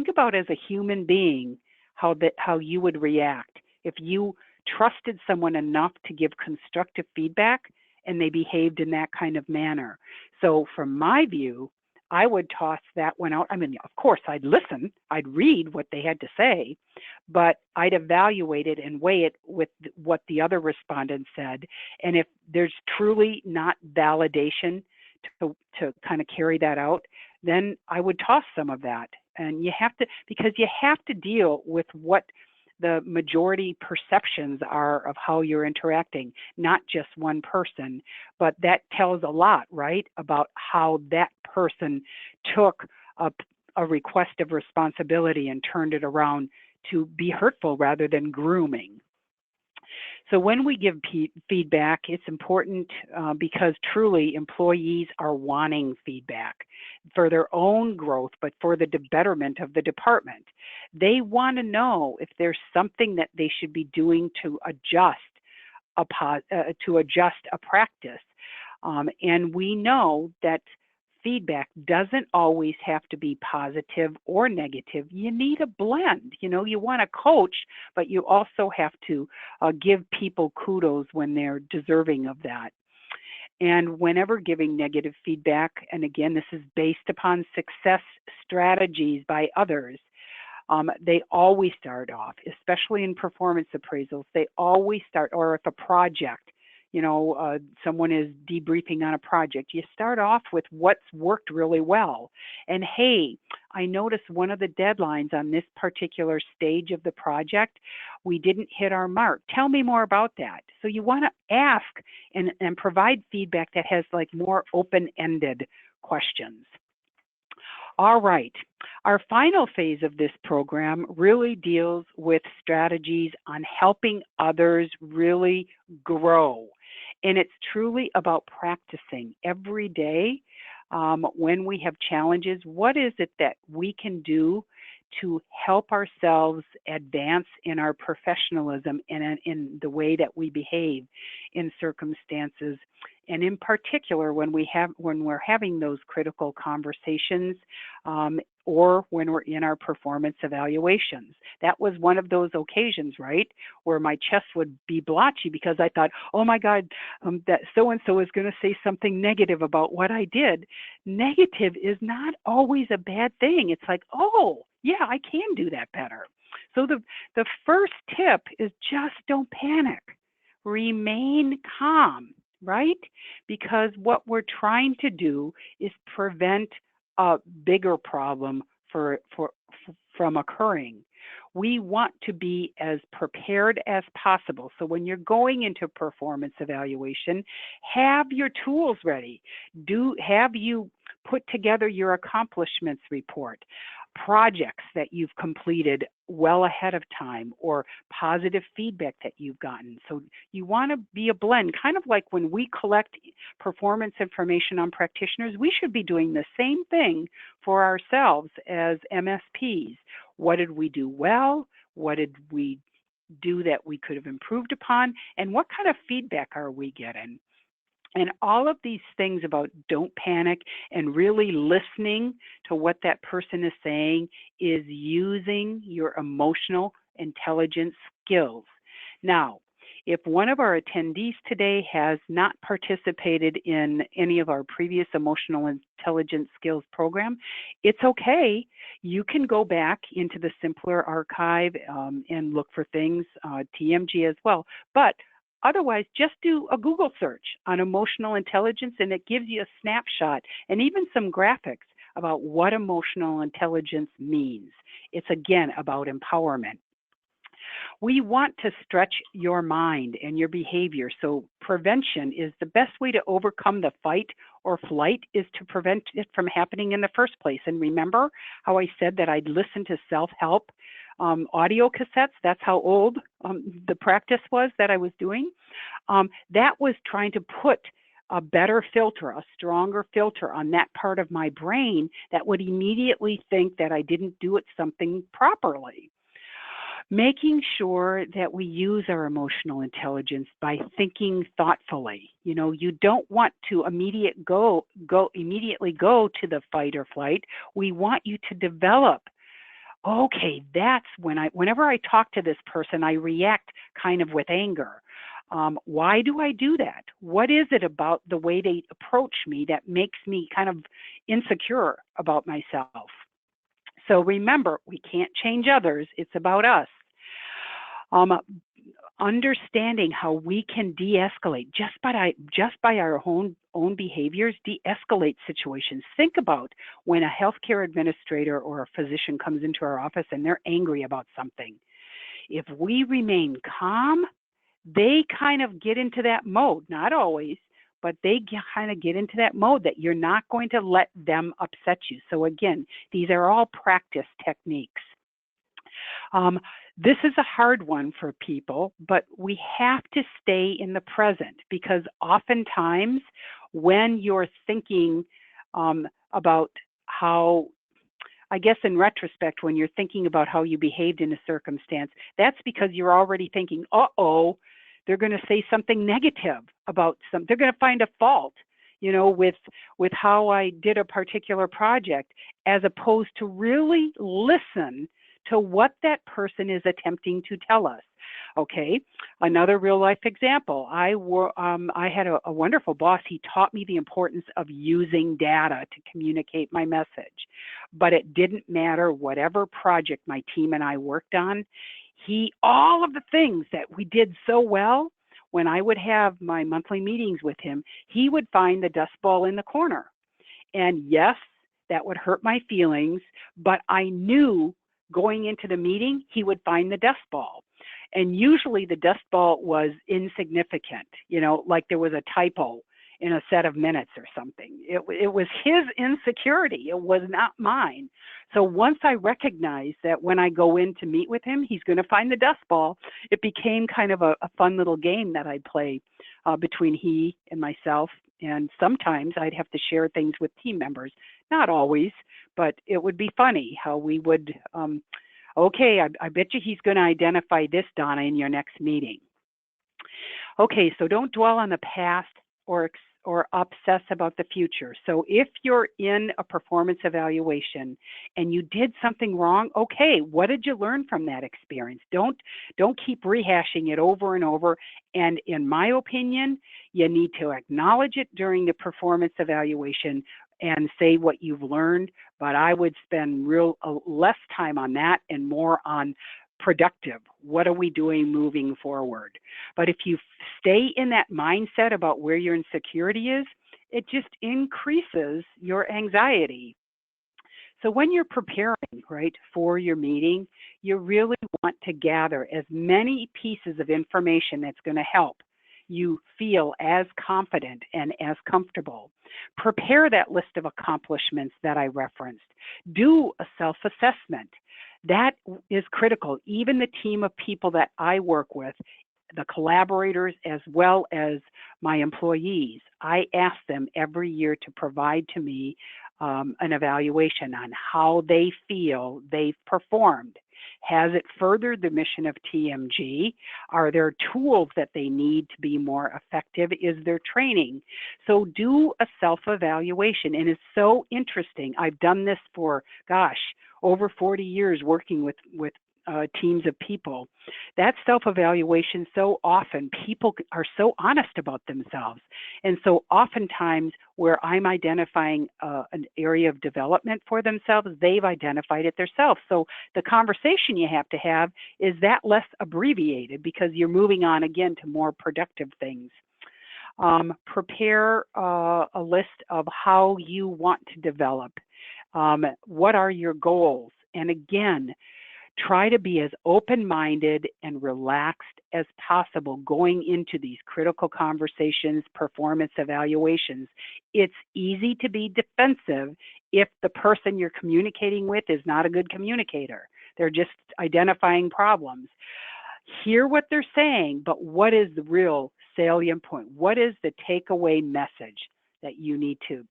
about as a human being how you would react if you trusted someone enough to give constructive feedback and they behaved in that kind of manner. So from my view, I would toss that one out. I mean, of course, I'd listen, I'd read what they had to say, but I'd evaluate it and weigh it with what the other respondents said. And if there's truly not validation to kind of carry that out, then I would toss some of that. And you have to, because you have to deal with what the majority perceptions are of how you're interacting, not just one person, but that tells a lot, right, about how that person took a request of responsibility and turned it around to be hurtful rather than grooming. So when we give feedback, it's important because truly employees are wanting feedback for their own growth, but for the betterment of the department. They want to know if there's something that they should be doing to adjust a practice. And we know that feedback doesn't always have to be positive or negative. You need a blend. You know, you want to coach, but you also have to give people kudos when they're deserving of that. And whenever giving negative feedback, and again, this is based upon success strategies by others, they always start off, especially in performance appraisals, they always start, or if a project, someone is debriefing on a project, you start off with what's worked really well. And hey, I noticed one of the deadlines on this particular stage of the project, we didn't hit our mark. Tell me more about that. So you want to ask and provide feedback that has like more open-ended questions. All right, our final phase of this program really deals with strategies on helping others really grow. And it's truly about practicing every day when we have challenges. What is it that we can do to help ourselves advance in our professionalism and in the way that we behave in circumstances, and in particular when we're having those critical conversations or when we're in our performance evaluations. That was one of those occasions, right, where my chest would be blotchy because I thought, oh my God, that so-and-so is going to say something negative about what I did. Negative is not always a bad thing. It's like, oh, yeah, I can do that better. So the first tip is just don't panic. Remain calm, right? Because what we're trying to do is prevent a bigger problem from occurring. We want to be as prepared as possible. So when you're going into performance evaluation, have your tools ready. Have you put together your accomplishments report, projects that you've completed well ahead of time, or positive feedback that you've gotten. So you want to be a blend, kind of like when we collect performance information on practitioners, we should be doing the same thing for ourselves as MSPs. What did we do well? What did we do that we could have improved upon? And what kind of feedback are we getting? And all of these things about don't panic and really listening to what that person is saying is using your emotional intelligence skills. Now, if one of our attendees today has not participated in any of our previous emotional intelligence skills program, it's okay. You can go back into the Simpler archive and look for things, TMG as well. But otherwise, just do a Google search on emotional intelligence, and it gives you a snapshot and even some graphics about what emotional intelligence means. It's, again, about empowerment. We want to stretch your mind and your behavior. So prevention is the best way to overcome the fight or flight is to prevent it from happening in the first place. And remember how I said that I'd listen to self-help audio cassettes? That's how old the practice was that I was doing. That was trying to put a better filter, a stronger filter on that part of my brain that would immediately think that I didn't do something properly. Making sure that we use our emotional intelligence by thinking thoughtfully. You don't want to immediately go to the fight or flight. We want you to develop. Okay, that's whenever I talk to this person, I react kind of with anger. Why do I do that? What is it about the way they approach me that makes me kind of insecure about myself? So remember, we can't change others. It's about us. Understanding how we can de-escalate just by our own behaviors, de-escalate situations. Think about when a healthcare administrator or a physician comes into our office and they're angry about something. If we remain calm, they kind of get into that mode, not always, but they kind of get into that mode that you're not going to let them upset you. So again, these are all practice techniques. This is a hard one for people, but we have to stay in the present because oftentimes when you're thinking about how, I guess in retrospect, when you're thinking about how you behaved in a circumstance, that's because you're already thinking, uh-oh, they're going to say something negative about something. They're going to find a fault, with how I did a particular project, as opposed to really listen to what that person is attempting to tell us. Okay, another real life example. I had a wonderful boss. He taught me the importance of using data to communicate my message. But it didn't matter whatever project my team and I worked on. All of the things that we did so well, when I would have my monthly meetings with him, he would find the dust ball in the corner. And yes, that would hurt my feelings, but I knew going into the meeting, he would find the dust ball. And usually the dust ball was insignificant, like there was a typo in a set of minutes or something. It was his insecurity. It was not mine. So once I recognized that when I go in to meet with him, he's going to find the dust ball, it became kind of a fun little game that I'd play between he and myself. And sometimes I'd have to share things with team members. Not always, but it would be funny how we would, okay, I bet you he's going to identify this, Donna, in your next meeting. Okay, so don't dwell on the past or obsess about the future. So if you're in a performance evaluation and you did something wrong, okay, what did you learn from that experience? Don't keep rehashing it over and over. And in my opinion, you need to acknowledge it during the performance evaluation and say what you've learned, but I would spend less time on that and more on productive. What are we doing moving forward? But if you stay in that mindset about where your insecurity is, it just increases your anxiety. So when you're preparing, right, for your meeting, you really want to gather as many pieces of information that's going to help you feel as confident and as comfortable. Prepare that list of accomplishments that I referenced. Do a self-assessment. That is critical. Even the team of people that I work with, the collaborators as well as my employees, I ask them every year to provide to me an evaluation on how they feel they've performed. Has it furthered the mission of TMG? Are there tools that they need to be more effective? Is there training? So do a self-evaluation, and it's so interesting. I've done this for, over 40 years working with teams of people. That self-evaluation, so often people are so honest about themselves. And so oftentimes where I'm identifying an area of development for themselves, they've identified it themselves. So the conversation you have to have is that less abbreviated because you're moving on again to more productive things. Prepare a list of how you want to develop. What are your goals? And again, try to be as open-minded and relaxed as possible going into these critical conversations, performance evaluations. It's easy to be defensive if the person you're communicating with is not a good communicator. They're just identifying problems. Hear what they're saying, but what is the real salient point? What is the takeaway message that you need to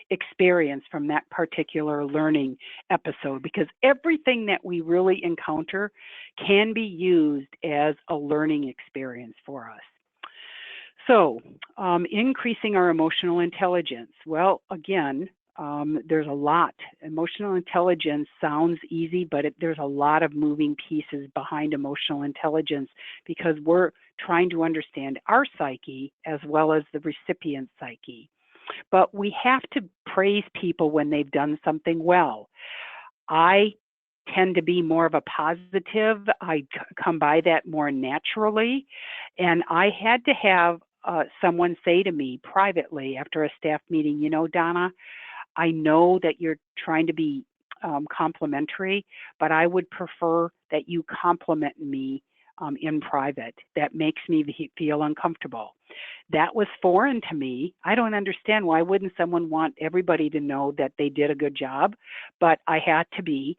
experience from that particular learning episode? Because everything that we really encounter can be used as a learning experience for us. So increasing our emotional intelligence. Well, again, there's a lot. Emotional intelligence sounds easy, but there's a lot of moving pieces behind emotional intelligence because we're trying to understand our psyche as well as the recipient's psyche. But we have to praise people when they've done something well. I tend to be more of a positive. I come by that more naturally. And I had to have someone say to me privately after a staff meeting, Donna, I know that you're trying to be complimentary, but I would prefer that you compliment me in private. That makes me feel uncomfortable. That was foreign to me. I don't understand why wouldn't someone want everybody to know that they did a good job, but I had to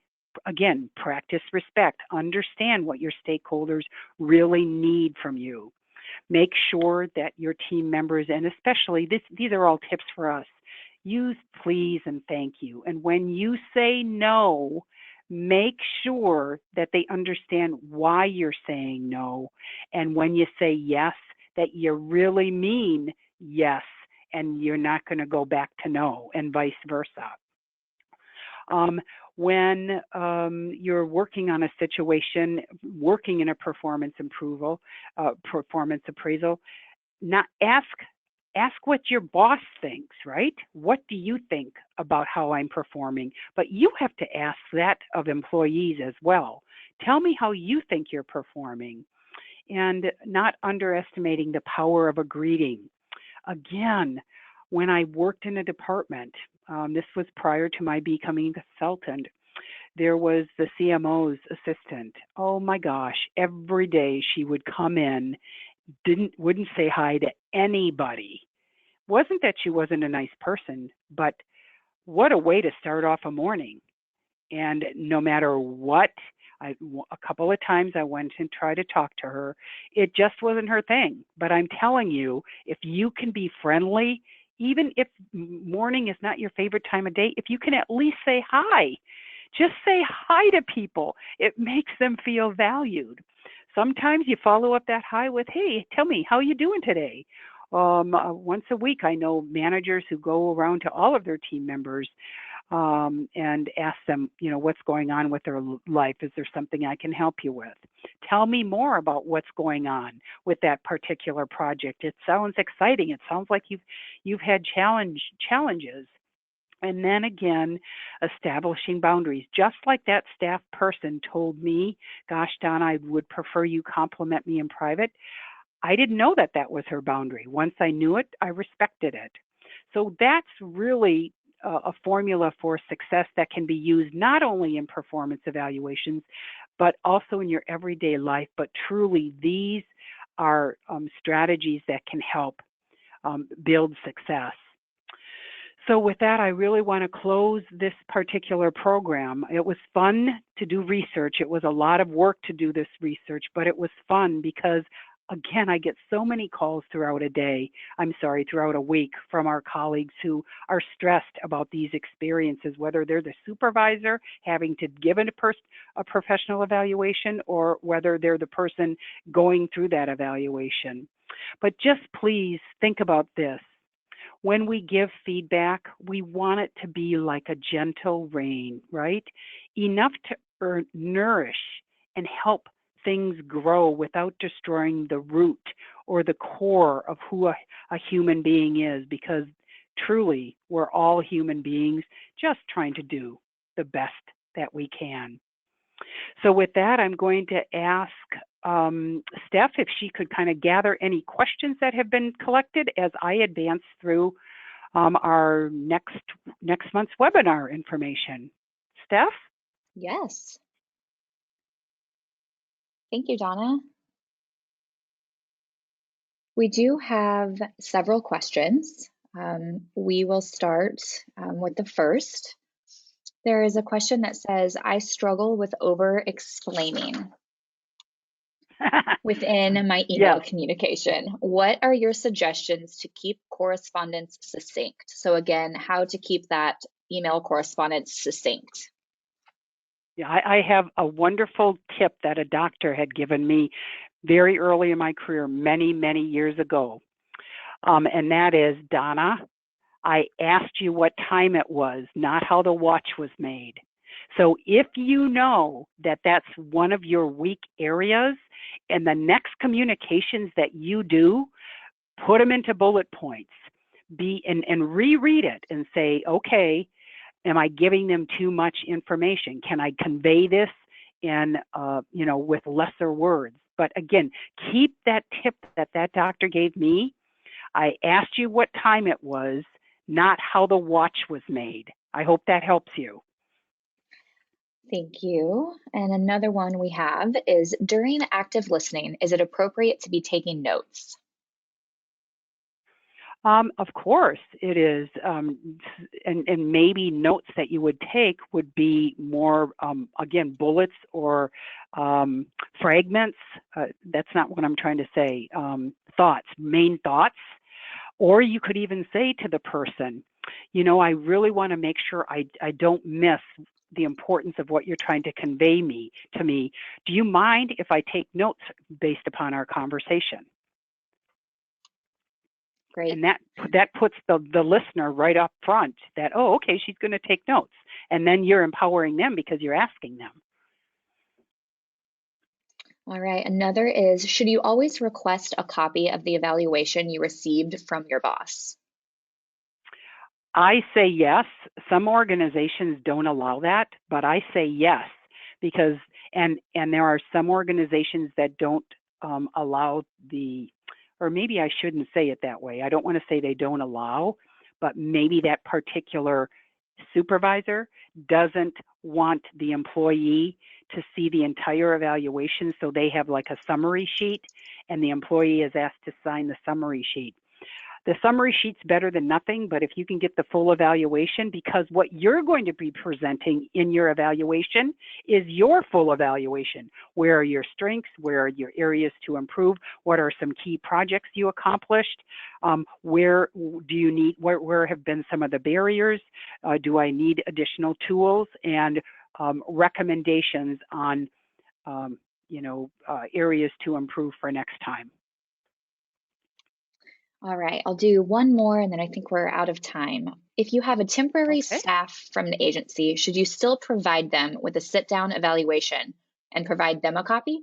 again, practice respect, understand what your stakeholders really need from you. Make sure that your team members, and especially these are all tips for us, use please and thank you. And when you say no, make sure that they understand why you're saying no. And when you say yes, that you really mean yes, and you're not going to go back to no, and vice versa. when you're working on a situation, working in a performance appraisal, not ask what your boss thinks, right? What do you think about how I'm performing? But you have to ask that of employees as well. Tell me how you think you're performing, and not underestimating the power of a greeting. Again, when I worked in a department, this was prior to my becoming a consultant, there was the CMO's assistant. Oh my gosh, every day she would come in, wouldn't say hi to anybody. Wasn't that she wasn't a nice person, but what a way to start off a morning. And no matter what, a couple of times I went and tried to talk to her. It just wasn't her thing. But I'm telling you, if you can be friendly, even if morning is not your favorite time of day, if you can at least say hi, just say hi to people. It makes them feel valued. Sometimes you follow up that hi with, hey, tell me, how you doing today? Once a week, I know managers who go around to all of their team members and ask them, what's going on with their life. Is there something I can help you with? Tell me more about what's going on with that particular project. It sounds exciting. It sounds like you've had challenges. And then again, establishing boundaries. Just like that staff person told me, gosh, Donna, I would prefer you compliment me in private. I didn't know that was her boundary. Once I knew it, I respected it. So that's really a formula for success that can be used not only in performance evaluations, but also in your everyday life. But truly, these are strategies that can help build success. So with that, I really want to close this particular program. It was fun to do research. It was a lot of work to do this research, but it was fun because, again, I get so many calls throughout a week from our colleagues who are stressed about these experiences, whether they're the supervisor having to give a professional evaluation or whether they're the person going through that evaluation. But just please think about this. When we give feedback, we want it to be like a gentle rain, right? Enough to nourish and help things grow without destroying the root or the core of who a human being is, because truly we're all human beings just trying to do the best that we can. So with that, I'm going to ask Steph if she could kind of gather any questions that have been collected as I advance through our next month's webinar information. Steph? Yes. Thank you, Donna. We do have several questions. We will start with the first. There is a question that says, I struggle with over-explaining within my email communication. What are your suggestions to keep correspondence succinct? So again, how to keep that email correspondence succinct. Yeah, I have a wonderful tip that a doctor had given me very early in my career, many, many years ago. And that is, Donna, I asked you what time it was, not how the watch was made. So if you know that that's one of your weak areas, and the next communications that you do, put them into bullet points. And reread it and say, okay, am I giving them too much information? Can I convey this in, with lesser words? But again, keep that tip that doctor gave me. I asked you what time it was, not how the watch was made. I hope that helps you. Thank you. And another one we have is, during active listening, is it appropriate to be taking notes? Of course it is. And maybe notes that you would take would be more, again, bullets or fragments. That's not what I'm trying to say. Thoughts, main thoughts. Or you could even say to the person, I really want to make sure I don't miss the importance of what you're trying to convey to me. Do you mind if I take notes based upon our conversation? Great. And that puts the listener right up front that, oh, okay, she's going to take notes. And then you're empowering them because you're asking them. All right, another is, should you always request a copy of the evaluation you received from your boss? I say yes. Some organizations don't allow that, but I say yes because, and there are some organizations that don't allow the, or maybe I shouldn't say it that way. I don't want to say they don't allow, but maybe that particular supervisor doesn't want the employee to see the entire evaluation, so they have like a summary sheet, and the employee is asked to sign the summary sheet. The summary sheet's better than nothing, but if you can get the full evaluation, because what you're going to be presenting in your evaluation is your full evaluation. Where are your strengths? Where are your areas to improve? What are some key projects you accomplished? Where do you need, where have been some of the barriers? Do I need additional tools? And recommendations on, areas to improve for next time. All right, I'll do one more and then I think we're out of time. If you have a temporary Okay. staff from the agency, should you still provide them with a sit-down evaluation and provide them a copy?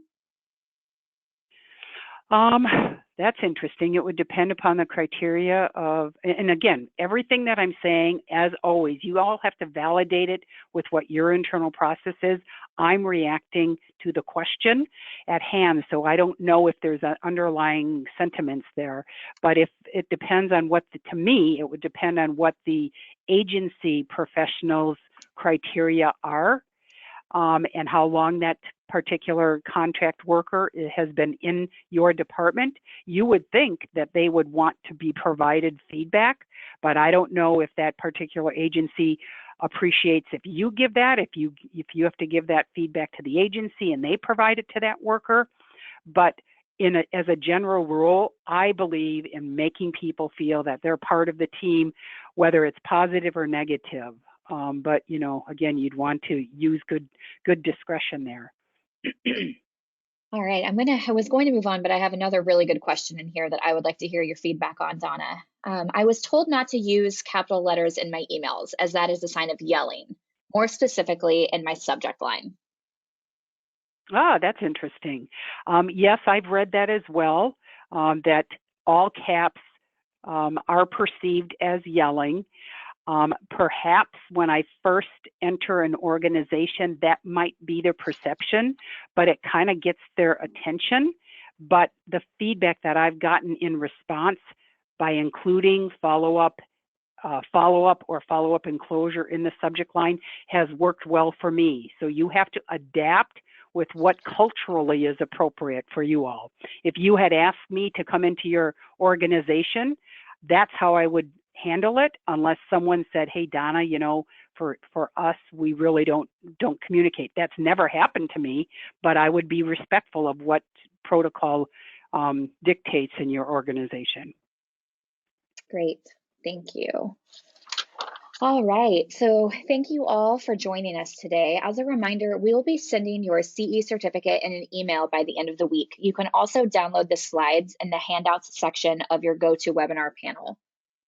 That's interesting. It would depend upon the criteria of, and again, everything that I'm saying, as always, you all have to validate it with what your internal process is. I'm reacting to the question at hand, so I don't know if there's an underlying sentiments there, but if it depends on what, to me, it would depend on what the agency professionals' criteria are. And how long that particular contract worker has been in your department, you would think that they would want to be provided feedback, but I don't know if that particular agency appreciates if you give that, if you have to give that feedback to the agency and they provide it to that worker. But as a general rule, I believe in making people feel that they're part of the team, whether it's positive or negative. But again, you'd want to use good discretion there. All right, I was going to move on, but I have another really good question in here that I would like to hear your feedback on, Donna. I was told not to use capital letters in my emails, as that is a sign of yelling, more specifically in my subject line. Ah, that's interesting. Yes, I've read that as well, that all caps are perceived as yelling. Perhaps when I first enter an organization, that might be the perception, but it kind of gets their attention. But the feedback that I've gotten in response by including follow-up or follow-up enclosure in the subject line has worked well for me. So you have to adapt with what culturally is appropriate for you all. If you had asked me to come into your organization, that's how I would handle it, unless someone said, hey, Donna, for us, we really don't communicate. That's never happened to me, but I would be respectful of what protocol dictates in your organization. Great, thank you. All right, so thank you all for joining us today. As a reminder, we will be sending your CE certificate in an email by the end of the week. You can also download the slides in the handouts section of your GoToWebinar panel.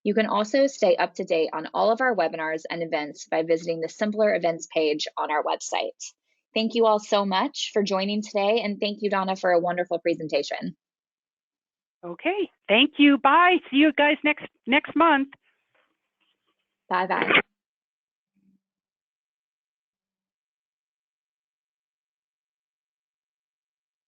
You can also stay up to date on all of our webinars and events by visiting the Simpler Events page on our website. Thank you all so much for joining today, and thank you, Donna, for a wonderful presentation. Okay, thank you. Bye. See you guys next month. Bye-bye.